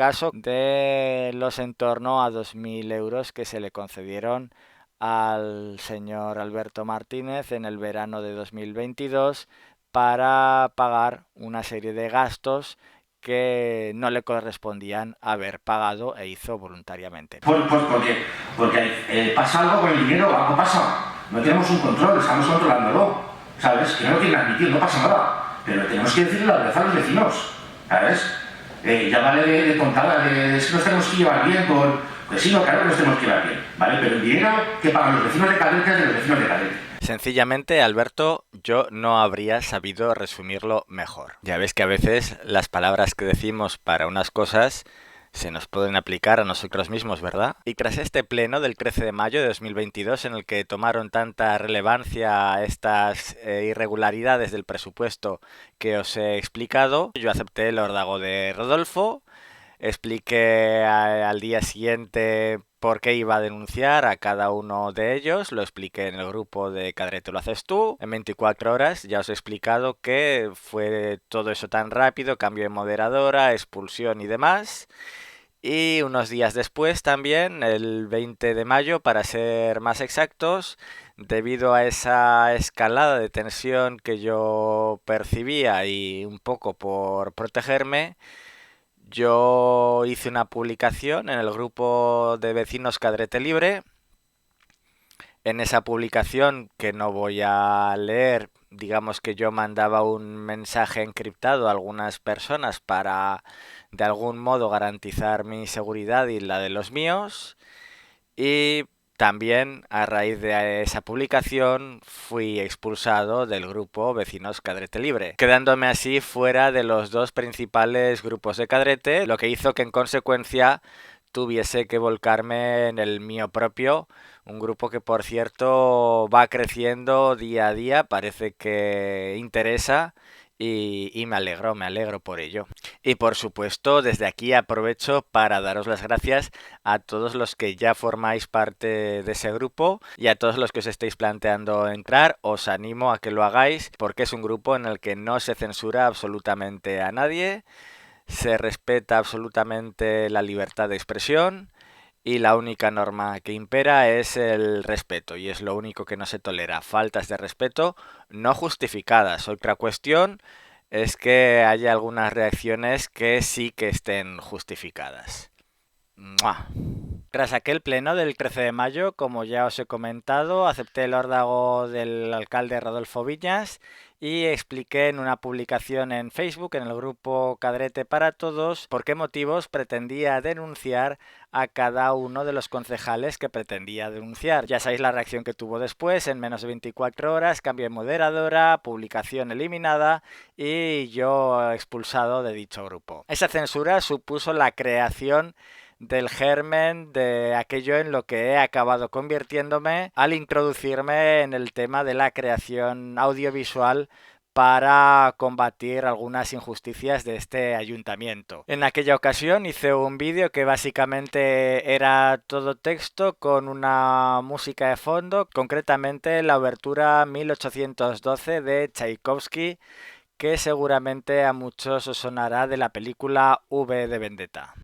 caso de los en torno a 2.000 euros que se le concedieron al señor Alberto Martínez en el verano de 2022 para pagar una serie de gastos que no le correspondían haber pagado e hizo voluntariamente. Pues porque pasa algo con el dinero, algo pasa. No tenemos un control, estamos controlándolo, ¿sabes? Que no lo quieren admitir, no pasa nada. Pero tenemos que decirle la verdad a los vecinos, ¿sabes? Ya vale de contada, de que nos tenemos que llevar bien, pues sí, no, claro que nos tenemos que llevar bien, ¿vale? Pero el dinero que pagan los vecinos de Cadete es de los vecinos de Cadete. Sencillamente, Alberto, yo no habría sabido resumirlo mejor. Ya ves que a veces las palabras que decimos para unas cosas se nos pueden aplicar a nosotros mismos, ¿verdad? Y tras este pleno del 13 de mayo de 2022 en el que tomaron tanta relevancia estas irregularidades del presupuesto que os he explicado, yo acepté el órdago de Rodolfo. Expliqué al día siguiente por qué iba a denunciar a cada uno de ellos. Lo expliqué en el grupo de Cadrete lo haces tú. En 24 horas ya os he explicado que fue todo eso tan rápido, cambio de moderadora, expulsión y demás. Y unos días después también, el 20 de mayo, para ser más exactos, debido a esa escalada de tensión que yo percibía y un poco por protegerme, yo hice una publicación en el grupo de vecinos Cadrete Libre. En esa publicación, que no voy a leer, digamos que yo mandaba un mensaje encriptado a algunas personas para de algún modo garantizar mi seguridad y la de los míos. Y también a raíz de esa publicación fui expulsado del grupo Vecinos Cadrete Libre, quedándome así fuera de los dos principales grupos de Cadrete, lo que hizo que en consecuencia tuviese que volcarme en el mío propio, un grupo que por cierto va creciendo día a día, parece que interesa y me alegro por ello. Y por supuesto, desde aquí aprovecho para daros las gracias a todos los que ya formáis parte de ese grupo y a todos los que os estáis planteando entrar. Os animo a que lo hagáis porque es un grupo en el que no se censura absolutamente a nadie, se respeta absolutamente la libertad de expresión y la única norma que impera es el respeto y es lo único que no se tolera. Faltas de respeto no justificadas. Otra cuestión es que haya algunas reacciones que sí que estén justificadas. ¡Mua! Tras aquel pleno del 13 de mayo, como ya os he comentado, acepté el órdago del alcalde Rodolfo Viñas y expliqué en una publicación en Facebook, en el grupo Cadrete para Todos, por qué motivos pretendía denunciar a cada uno de los concejales que pretendía denunciar. Ya sabéis la reacción que tuvo después, en menos de 24 horas, cambio de moderadora, publicación eliminada y yo expulsado de dicho grupo. Esa censura supuso la creación del germen de aquello en lo que he acabado convirtiéndome al introducirme en el tema de la creación audiovisual para combatir algunas injusticias de este ayuntamiento. En aquella ocasión hice un vídeo que básicamente era todo texto con una música de fondo, concretamente la obertura 1812 de Tchaikovsky, que seguramente a muchos os sonará de la película V de Vendetta.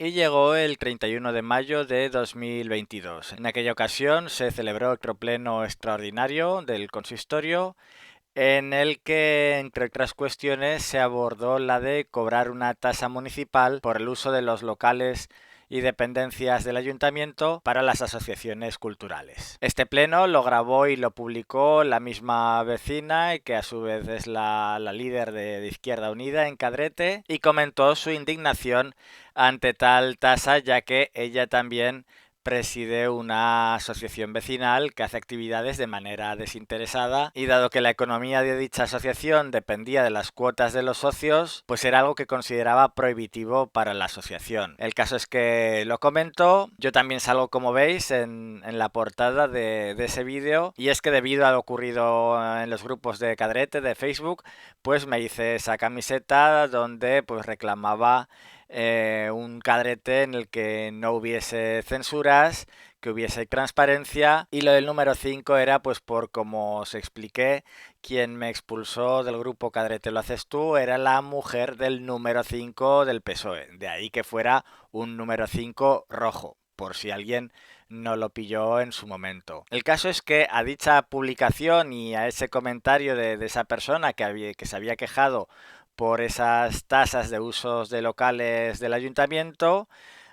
y llegó el 31 de mayo de 2022. En aquella ocasión se celebró otro pleno extraordinario del consistorio en el que, entre otras cuestiones, se abordó la de cobrar una tasa municipal por el uso de los locales y dependencias del ayuntamiento para las asociaciones culturales. Este pleno lo grabó y lo publicó la misma vecina, que a su vez es la líder de Izquierda Unida en Cadrete, y comentó su indignación ante tal tasa, ya que ella también preside una asociación vecinal que hace actividades de manera desinteresada, y dado que la economía de dicha asociación dependía de las cuotas de los socios, pues era algo que consideraba prohibitivo para la asociación. El caso es que lo comentó, yo también salgo, como veis, en la portada de ese vídeo, y es que debido a lo ocurrido en los grupos de Cadrete de Facebook, pues me hice esa camiseta donde pues reclamaba un Cadrete en el que no hubiese censuras, que hubiese transparencia, y lo del número 5 era pues por como os expliqué, quien me expulsó del grupo Cadrete lo haces tú era la mujer del número 5 del PSOE, de ahí que fuera un número 5 rojo, por si alguien no lo pilló en su momento. El caso es que a dicha publicación y a ese comentario de esa persona que se había quejado por esas tasas de usos de locales del ayuntamiento,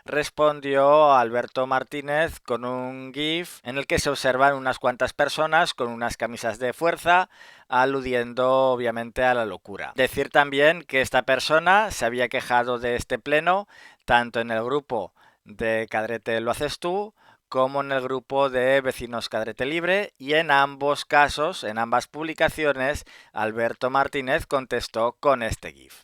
respondió Alberto Martínez con un GIF en el que se observan unas cuantas personas con unas camisas de fuerza, aludiendo obviamente a la locura. Decir también que esta persona se había quejado de este pleno tanto en el grupo de Cadrete lo haces tú como en el grupo de Vecinos Cadrete Libre, y en ambos casos, en ambas publicaciones, Alberto Martínez contestó con este GIF.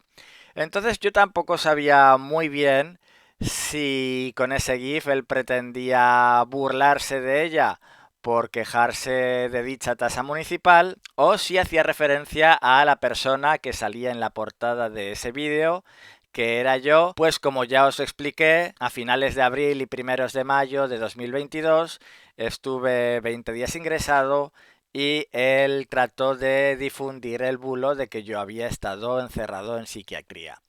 Entonces yo tampoco sabía muy bien si con ese GIF él pretendía burlarse de ella por quejarse de dicha tasa municipal, o si hacía referencia a la persona que salía en la portada de ese vídeo, que era yo, pues como ya os expliqué, a finales de abril y primeros de mayo de 2022 estuve 20 días ingresado, y él trató de difundir el bulo de que yo había estado encerrado en psiquiatría.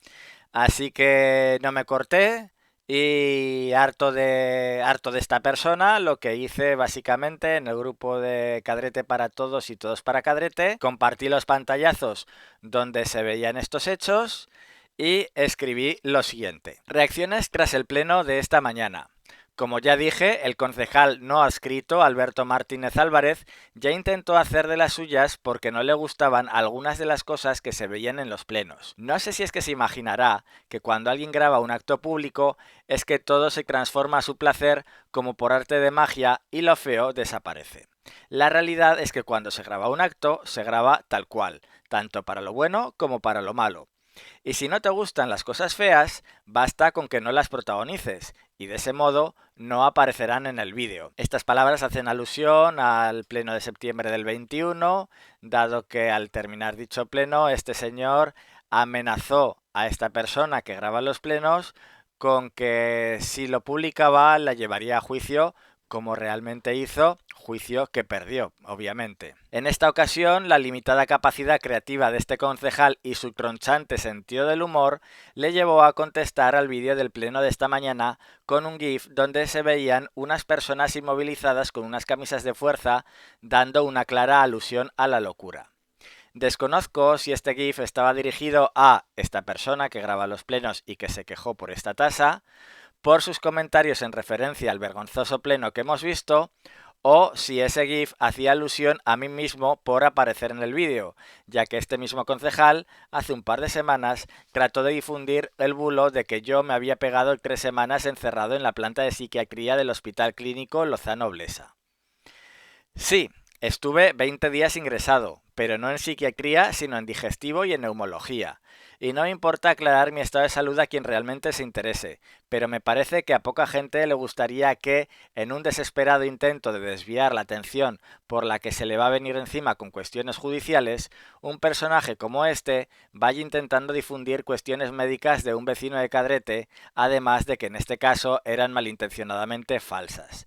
Así que no me corté, y harto de esta persona, lo que hice básicamente en el grupo de Cadrete para Todos y Todos para Cadrete, compartí los pantallazos donde se veían estos hechos y escribí lo siguiente. Reacciones tras el pleno de esta mañana. Como ya dije, el concejal no adscrito, Alberto Martínez Álvarez, ya intentó hacer de las suyas porque no le gustaban algunas de las cosas que se veían en los plenos. No sé si es que se imaginará que cuando alguien graba un acto público es que todo se transforma a su placer como por arte de magia y lo feo desaparece. La realidad es que cuando se graba un acto, se graba tal cual, tanto para lo bueno como para lo malo. Y si no te gustan las cosas feas, basta con que no las protagonices, y de ese modo no aparecerán en el vídeo. Estas palabras hacen alusión al pleno de septiembre del 21, dado que al terminar dicho pleno, este señor amenazó a esta persona que graba los plenos con que si lo publicaba la llevaría a juicio, como realmente hizo, juicio que perdió, obviamente. En esta ocasión, la limitada capacidad creativa de este concejal y su tronchante sentido del humor le llevó a contestar al vídeo del pleno de esta mañana con un GIF donde se veían unas personas inmovilizadas con unas camisas de fuerza, dando una clara alusión a la locura. Desconozco si este GIF estaba dirigido a esta persona que graba los plenos y que se quejó por esta tasa, por sus comentarios en referencia al vergonzoso pleno que hemos visto, o si ese GIF hacía alusión a mí mismo por aparecer en el vídeo, ya que este mismo concejal hace un par de semanas trató de difundir el bulo de que yo me había pegado 3 semanas encerrado en la planta de psiquiatría del Hospital Clínico Lozano Blesa. Sí, estuve 20 días ingresado, pero no en psiquiatría, sino en digestivo y en neumología. Y no me importa aclarar mi estado de salud a quien realmente se interese, pero me parece que a poca gente le gustaría que, en un desesperado intento de desviar la atención por la que se le va a venir encima con cuestiones judiciales, un personaje como este vaya intentando difundir cuestiones médicas de un vecino de Cadrete, además de que en este caso eran malintencionadamente falsas.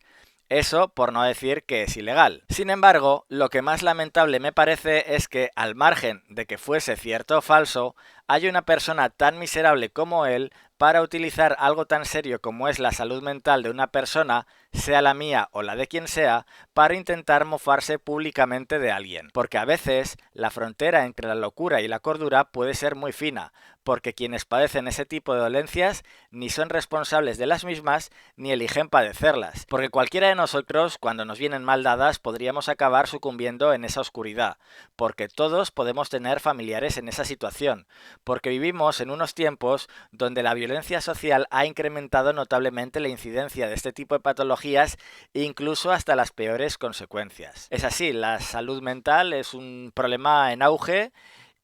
Eso por no decir que es ilegal. Sin embargo, lo que más lamentable me parece es que, al margen de que fuese cierto o falso, hay una persona tan miserable como él para utilizar algo tan serio como es la salud mental de una persona, sea la mía o la de quien sea, para intentar mofarse públicamente de alguien. Porque a veces la frontera entre la locura y la cordura puede ser muy fina, porque quienes padecen ese tipo de dolencias ni son responsables de las mismas ni eligen padecerlas. Porque cualquiera de nosotros, cuando nos vienen mal dadas, podríamos acabar sucumbiendo en esa oscuridad, porque todos podemos tener familiares en esa situación, porque vivimos en unos tiempos donde la violencia social ha incrementado notablemente la incidencia de este tipo de patologías, incluso hasta las peores consecuencias. Es así, la salud mental es un problema en auge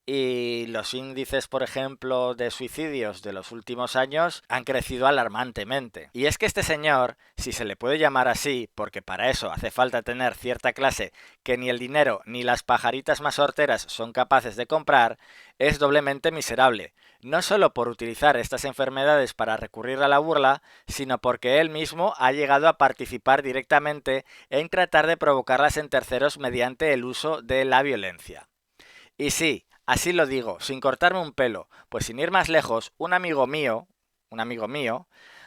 y los índices, por ejemplo, de suicidios de los últimos años han crecido alarmantemente. Y es que este señor, si se le puede llamar así, porque para eso hace falta tener cierta clase que ni el dinero ni las pajaritas más horteras son capaces de comprar, es doblemente miserable. No solo por utilizar estas enfermedades para recurrir a la burla, sino porque él mismo ha llegado a participar directamente en tratar de provocarlas en terceros mediante el uso de la violencia. Y sí, así lo digo, sin cortarme un pelo, pues sin ir más lejos, un amigo mío,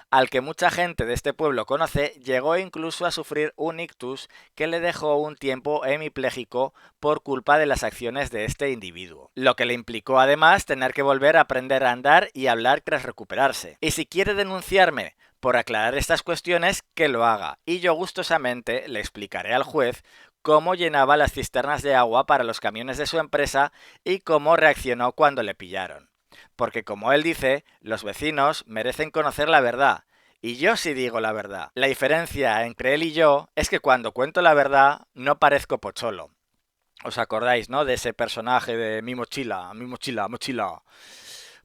al que mucha gente de este pueblo conoce, llegó incluso a sufrir un ictus que le dejó un tiempo hemipléjico por culpa de las acciones de este individuo. Lo que le implicó además tener que volver a aprender a andar y hablar tras recuperarse. Y si quiere denunciarme por aclarar estas cuestiones, que lo haga, y yo gustosamente le explicaré al juez cómo llenaba las cisternas de agua para los camiones de su empresa y cómo reaccionó cuando le pillaron. Porque como él dice, los vecinos merecen conocer la verdad. Y yo sí digo la verdad. La diferencia entre él y yo es que cuando cuento la verdad no parezco pocholo. ¿Os acordáis, no? De ese personaje de mi mochila, mi mochila, mochila.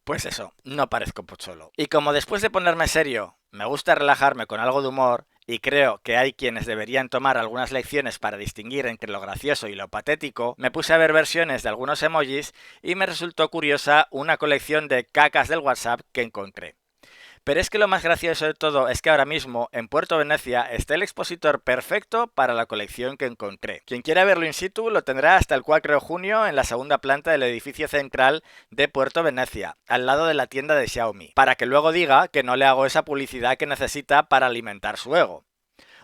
Pues eso, no parezco pocholo. Y como después de ponerme serio, me gusta relajarme con algo de humor, y creo que hay quienes deberían tomar algunas lecciones para distinguir entre lo gracioso y lo patético, me puse a ver versiones de algunos emojis y me resultó curiosa una colección de cacas del WhatsApp que encontré. Pero es que lo más gracioso de todo es que ahora mismo en Puerto Venecia está el expositor perfecto para la colección que encontré. Quien quiera verlo in situ lo tendrá hasta el 4 de junio en la segunda planta del edificio central de Puerto Venecia, al lado de la tienda de Xiaomi, para que luego diga que no le hago esa publicidad que necesita para alimentar su ego.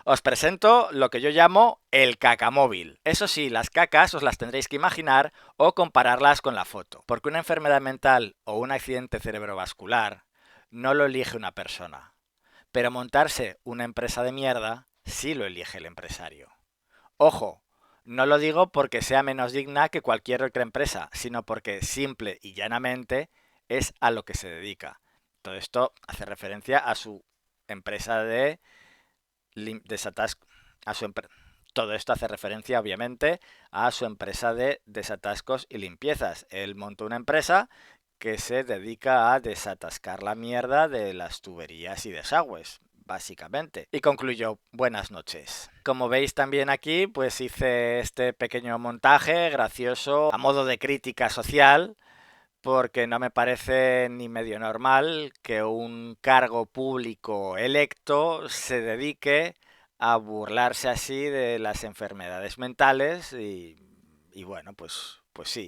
Os presento lo que yo llamo el cacamóvil. Eso sí, las cacas os las tendréis que imaginar o compararlas con la foto, porque una enfermedad mental o un accidente cerebrovascular no lo elige una persona. Pero montarse una empresa de mierda sí lo elige el empresario. Ojo, no lo digo porque sea menos digna que cualquier otra empresa, sino porque simple y llanamente es a lo que se dedica. Todo esto hace referencia a su empresa de desatasco. Todo esto hace referencia, obviamente, a su empresa de desatascos y limpiezas. Él montó una empresa que se dedica a desatascar la mierda de las tuberías y desagües, básicamente. Y concluyó, buenas noches. Como veis también aquí, pues hice este pequeño montaje gracioso a modo de crítica social, porque no me parece ni medio normal que un cargo público electo se dedique a burlarse así de las enfermedades mentales y bueno, pues sí.